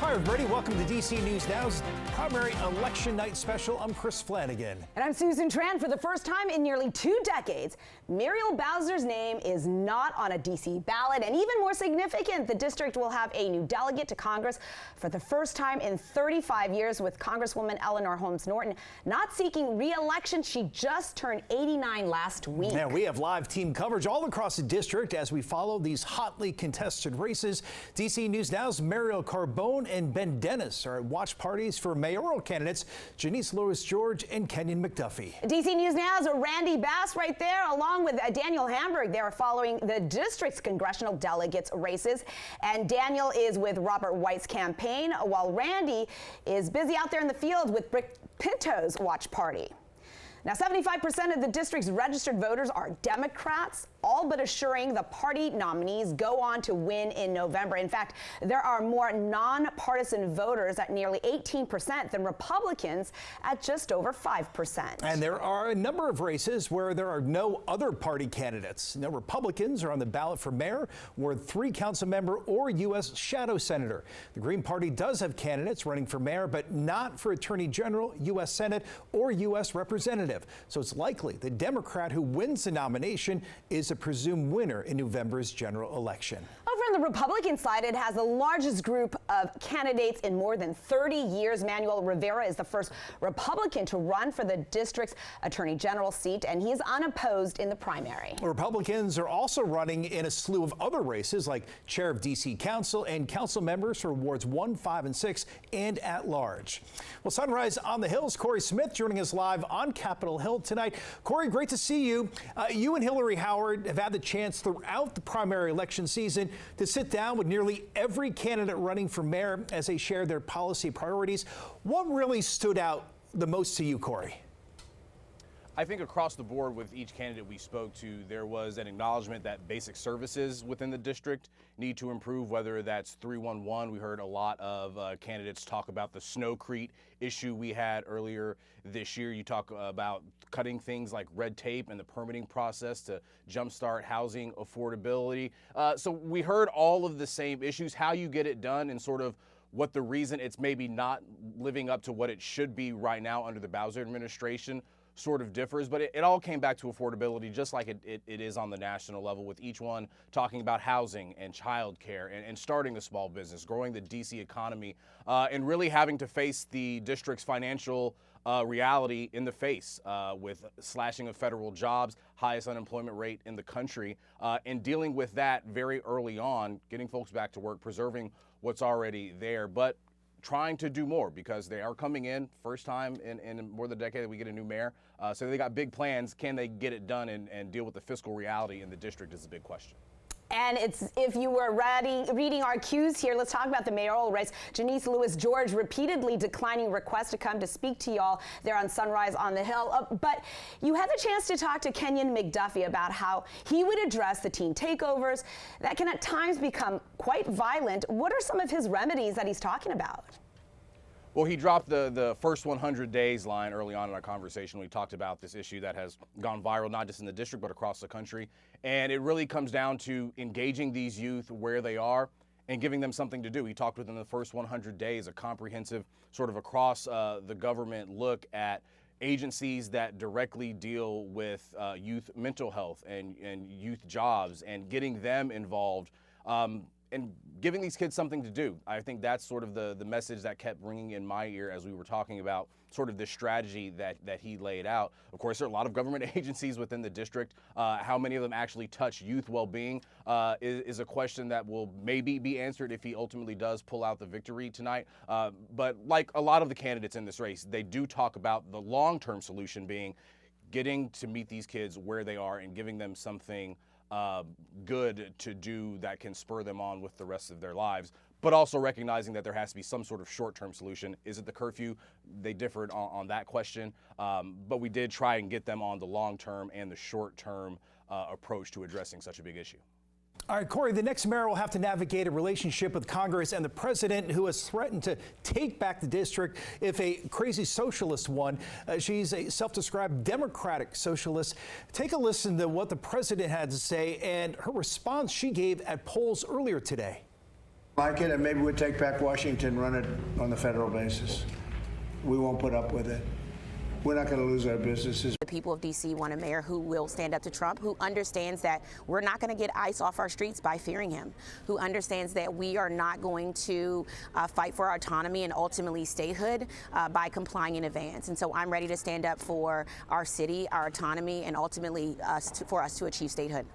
Hi, everybody. Welcome to DC News Now's primary election night special. I'm Chris Flanagan. And I'm Susan Tran. For the first time in nearly 2 decades, Muriel Bowser's name is not on a DC ballot. And even more significant, the district will have a new delegate to Congress for the first time in 35 years, with Congresswoman Eleanor Holmes Norton not seeking re-election. She just turned 89 last week. Now, we have live team coverage all across the district as we follow these hotly contested races. DC News Now's Mariel Carbone and Ben Dennis are at watch parties for mayoral candidates Janice Lewis-George and Kenyon McDuffie. DC News Now's Randy Bass right there, along with Daniel Hamburg. They're following the district's congressional delegates races. And Daniel is with Robert White's campaign, while Randy is busy out there in the field with Rick Pinto's watch party. Now, 75% of the district's registered voters are Democrats, all but assuring the party nominees go on to win in November. In fact, there are more nonpartisan voters at nearly 18% than Republicans at just over 5%. And there are a number of races where there are no other party candidates. No Republicans are on the ballot for mayor, ward 3 council member, or U.S. shadow senator. The Green Party does have candidates running for mayor, but not for attorney general, U.S. Senate, or U.S. representative. So it's likely the Democrat who wins the nomination is a presumed winner in November's general election. Over on the Republican side, it has the largest group of candidates in more than 30 years. Manuel Rivera is the first Republican to run for the district's attorney general seat, and he's unopposed in the primary. Republicans are also running in a slew of other races like chair of D.C. Council and council members for wards 1, 5, and 6 and at large. Well, Sunrise on the Hill's Corey Smith joining us live on Capitol Hill tonight. Corey, great to see you. You and Hillary Howard have had the chance throughout the primary election season to sit down with nearly every candidate running for mayor as they share their policy priorities. What really stood out the most to you, Corey? I think across the board with each candidate we spoke to, there was an acknowledgement that basic services within the district need to improve, whether that's 311. We heard a lot of candidates talk about the snowcrete issue we had earlier this year. You talk about cutting things like red tape and the permitting process to jumpstart housing affordability. So we heard all of the same issues, how you get it done, and sort of what the reason it's maybe not living up to what it should be right now under the Bowser administration sort of differs, but it all came back to affordability, just like it is on the national level, with each one talking about housing and childcare and starting a small business, growing the DC economy, and really having to face the district's financial reality in the face with slashing of federal jobs, highest unemployment rate in the country, and dealing with that very early on, getting folks back to work, preserving what's already there, but trying to do more because they are coming in first time in more than a decade that we get a new mayor. So they got big plans. Can they get it done and deal with the fiscal reality in the district is a big question. And if you were reading our cues here, let's talk about the mayoral race. Janice Lewis-George repeatedly declining requests to come to speak to y'all there on Sunrise on the Hill. But you had the chance to talk to Kenyon McDuffie about how he would address the teen takeovers that can at times become quite violent. What are some of his remedies that he's talking about? Well, he dropped the first 100 days line early on in our conversation. We talked about this issue that has gone viral, not just in the district, but across the country. And it really comes down to engaging these youth where they are and giving them something to do. He talked within the first 100 days, a comprehensive sort of across the government look at agencies that directly deal with youth mental health and youth jobs and getting them involved. And giving these kids something to do. I think that's sort of the message that kept ringing in my ear as we were talking about sort of this strategy that he laid out. Of course, there are a lot of government agencies within the district. How many of them actually touch youth well-being is a question that will maybe be answered if he ultimately does pull out the victory tonight. But like a lot of the candidates in this race, they do talk about the long-term solution being getting to meet these kids where they are and giving them something good to do that can spur them on with the rest of their lives, but also recognizing that there has to be some sort of short-term solution. Is it the curfew? They differed on that question, but we did try and get them on the long-term and the short-term approach to addressing such a big issue. All right, Corey, the next mayor will have to navigate a relationship with Congress and the president, who has threatened to take back the district if a crazy socialist won. She's a self-described democratic socialist. Take a listen to what the president had to say and her response she gave at polls earlier today. Like it, and maybe we'll take back Washington, run it on the federal basis. We won't put up with it. We're not going to lose our businesses. The people of D.C. want a mayor who will stand up to Trump, who understands that we're not going to get ICE off our streets by fearing him, who understands that we are not going to fight for our autonomy and ultimately statehood by complying in advance. And so I'm ready to stand up for our city, our autonomy, and ultimately for us to achieve statehood.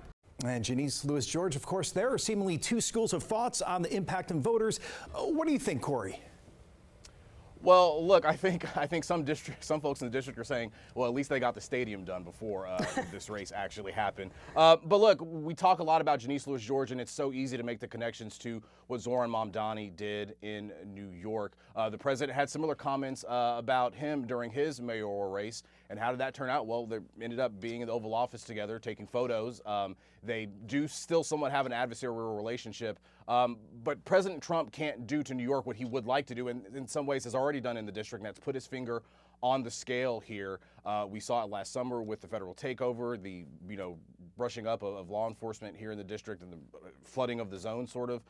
And Janice Lewis George, of course, there are seemingly two schools of thoughts on the impact on voters. What do you think, Corey? Well, look, I think some folks in the district are saying, well, at least they got the stadium done before this race actually happened. But look, we talk a lot about Janice Lewis George, and it's so easy to make the connections to what Zohran Mamdani did in New York. The president had similar comments about him during his mayoral race. And how did that turn out? Well, they ended up being in the Oval Office together, taking photos. They do still somewhat have an adversarial relationship. But President Trump can't do to New York what he would like to do, and in some ways has already done in the district, and that's put his finger on the scale here. We saw it last summer with the federal takeover, the brushing up of law enforcement here in the district and the flooding of the zone, sort of.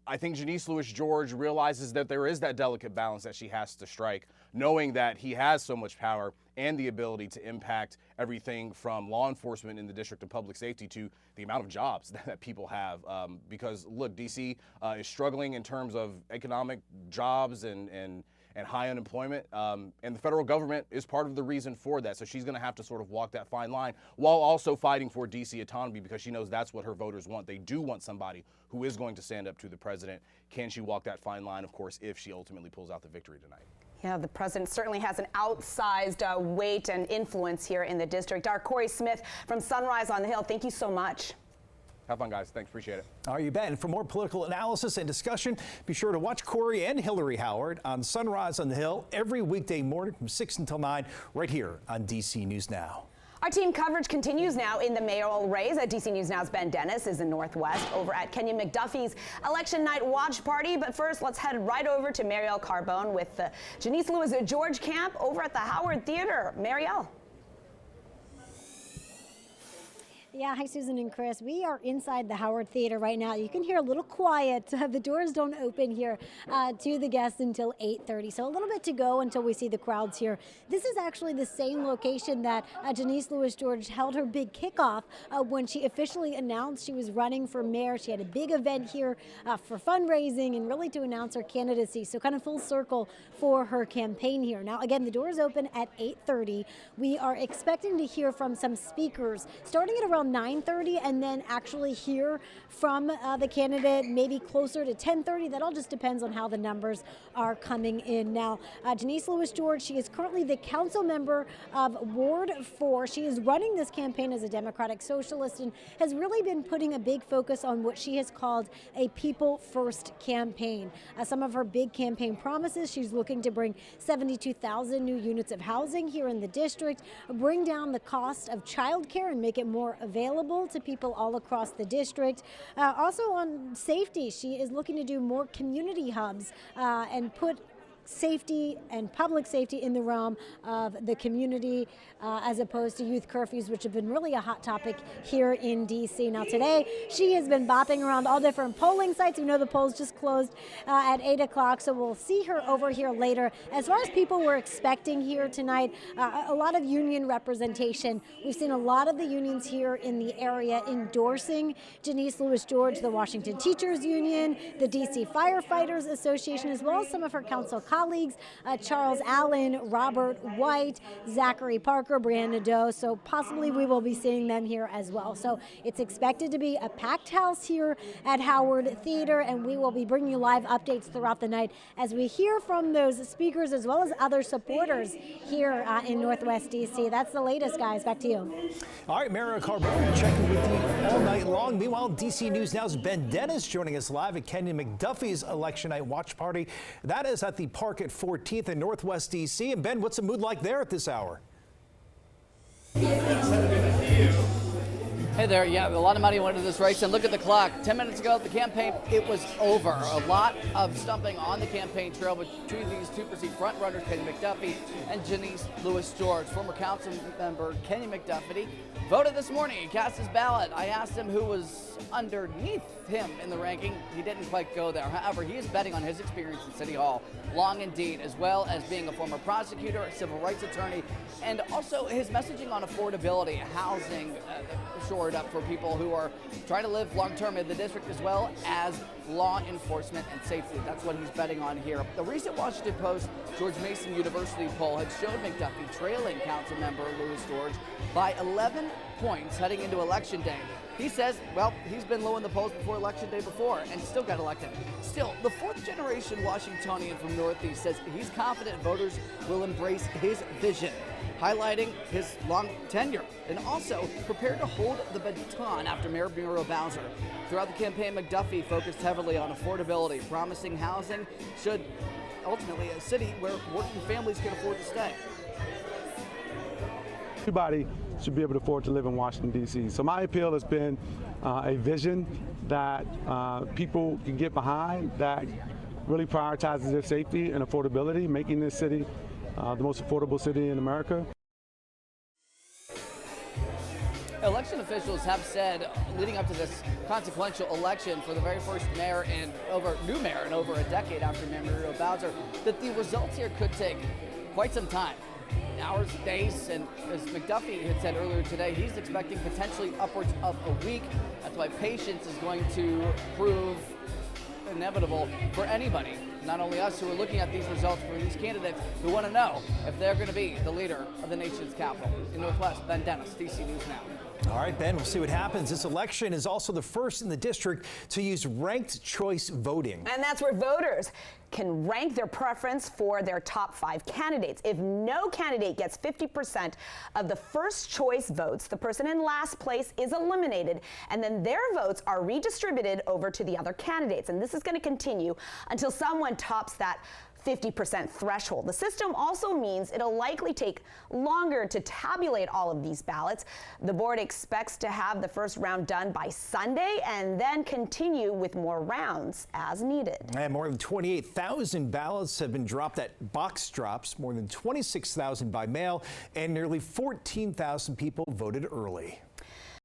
I think Janice Lewis George realizes that there is that delicate balance that she has to strike, knowing that he has so much power and the ability to impact everything from law enforcement in the district of public safety to the amount of jobs that people have. Because, look, D.C. Is struggling in terms of economic jobs and high unemployment, and the federal government is part of the reason for that. So she's going to have to sort of walk that fine line while also fighting for D.C. autonomy, because she knows that's what her voters want. They do want somebody who is going to stand up to the president. Can she walk that fine line, of course, if she ultimately pulls out the victory tonight? Yeah, the president certainly has an outsized weight and influence here in the district. Our Corey Smith from Sunrise on the Hill, thank you so much. Have fun, guys. Thanks. Appreciate it. All right, you bet. And for more political analysis and discussion, be sure to watch Corey and Hillary Howard on Sunrise on the Hill every weekday morning from 6 until 9 right here on DC News Now. Our team coverage continues now in the mayoral race. DC News Now's Ben Dennis is in Northwest over at Kenya McDuffie's election night watch party. But first, let's head right over to Marielle Carbone with the Janice Lewis George camp over at the Howard Theater. Marielle. Yeah, hi, Susan and Chris. We are inside the Howard Theater right now. You can hear a little quiet. The doors don't open here to the guests until 8:30, so a little bit to go until we see the crowds here. This is actually the same location that Janice Lewis George held her big kickoff when she officially announced she was running for mayor. She had a big event here for fundraising and really to announce her candidacy, so kind of full circle for her campaign here. Now, again, the doors open at 8:30. We are expecting to hear from some speakers starting at around 9:30, and then actually hear from the candidate maybe closer to 10:30. That all just depends on how the numbers are coming in. Now, Janice Lewis George, she is currently the council member of Ward 4. She is running this campaign as a Democratic Socialist and has really been putting a big focus on what she has called a people first campaign. Some of her big campaign promises: she's looking to bring 72,000 new units of housing here in the district, bring down the cost of childcare and make it more available to people all across the district. Also on safety, she is looking to do more community hubs and put safety and public safety in the realm of the community as opposed to youth curfews, which have been really a hot topic here in DC. Now today, she has been bopping around all different polling sites. You know, the polls just closed at 8 o'clock, so we'll see her over here later. As far as people we're expecting here tonight, a lot of union representation. We've seen a lot of the unions here in the area endorsing Janice Lewis George, the Washington Teachers Union, the DC Firefighters Association, as well as some of her council colleagues, Charles Allen, Robert White, Zachary Parker, Brianna Doe. So possibly we will be seeing them here as well. So it's expected to be a packed house here at Howard Theater, and we will be bringing you live updates throughout the night as we hear from those speakers as well as other supporters here in Northwest DC. That's the latest, guys. Back to you. All right, Marielle Carbone checking with you all night long. Meanwhile, DC News Now's Ben Dennis joining us live at Kenya McDuffie's election night watch party. That is at the Park at 14th in Northwest DC. And Ben, what's the mood like there at this hour? Hey, Hey there, yeah, a lot of money went into this race, and look at the clock. 10 minutes ago, the campaign, it was over. A lot of stumping on the campaign trail between these two perceived front runners, Kenny McDuffie and Janice Lewis-George. Former council member Kenny McDuffie voted this morning. He cast his ballot. I asked him who was underneath him in the ranking. He didn't quite go there. However, he is betting on his experience in City Hall, long indeed, as well as being a former prosecutor, a civil rights attorney, and also his messaging on affordability, housing, shored up for people who are trying to live long-term in the district, as well as law enforcement and safety. That's what he's betting on here. The recent Washington Post George Mason University poll had showed McDuffie trailing council member Lewis-George by 11 points heading into Election Day. He says, well, he's been low in the polls before Election Day before and still got elected. Still, the fourth-generation Washingtonian from Northeast says he's confident voters will embrace his vision, highlighting his long tenure, and also prepared to hold the baton after Mayor Muriel Bowser. Throughout the campaign, McDuffie focused heavily on affordability, promising housing should ultimately a city where working families can afford to stay. Everybody should be able to afford to live in Washington, D.C. So my appeal has been a vision that people can get behind, that really prioritizes their safety and affordability, making this city the most affordable city in America. Election officials have said, leading up to this consequential election for the very first new mayor in over a decade after Mayor Muriel Bowser, that the results here could take quite some time. Hours, days, and as McDuffie had said earlier today, he's expecting potentially upwards of a week. That's why patience is going to prove inevitable for anybody, not only us who are looking at these results, for these candidates who want to know if they're going to be the leader of the nation's capital. In Northwest, Ben Dennis, DC News Now. All right, Ben, we'll see what happens. This election is also the first in the district to use ranked choice voting. And that's where voters can rank their preference for their top 5 candidates. If no candidate gets 50% of the first choice votes, the person in last place is eliminated, and then their votes are redistributed over to the other candidates. And this is going to continue until someone tops that 50% threshold. The system also means it'll likely take longer to tabulate all of these ballots. The board expects to have the first round done by Sunday and then continue with more rounds as needed. And more than 28,000 ballots have been dropped at box drops, more than 26,000 by mail, and nearly 14,000 people voted early.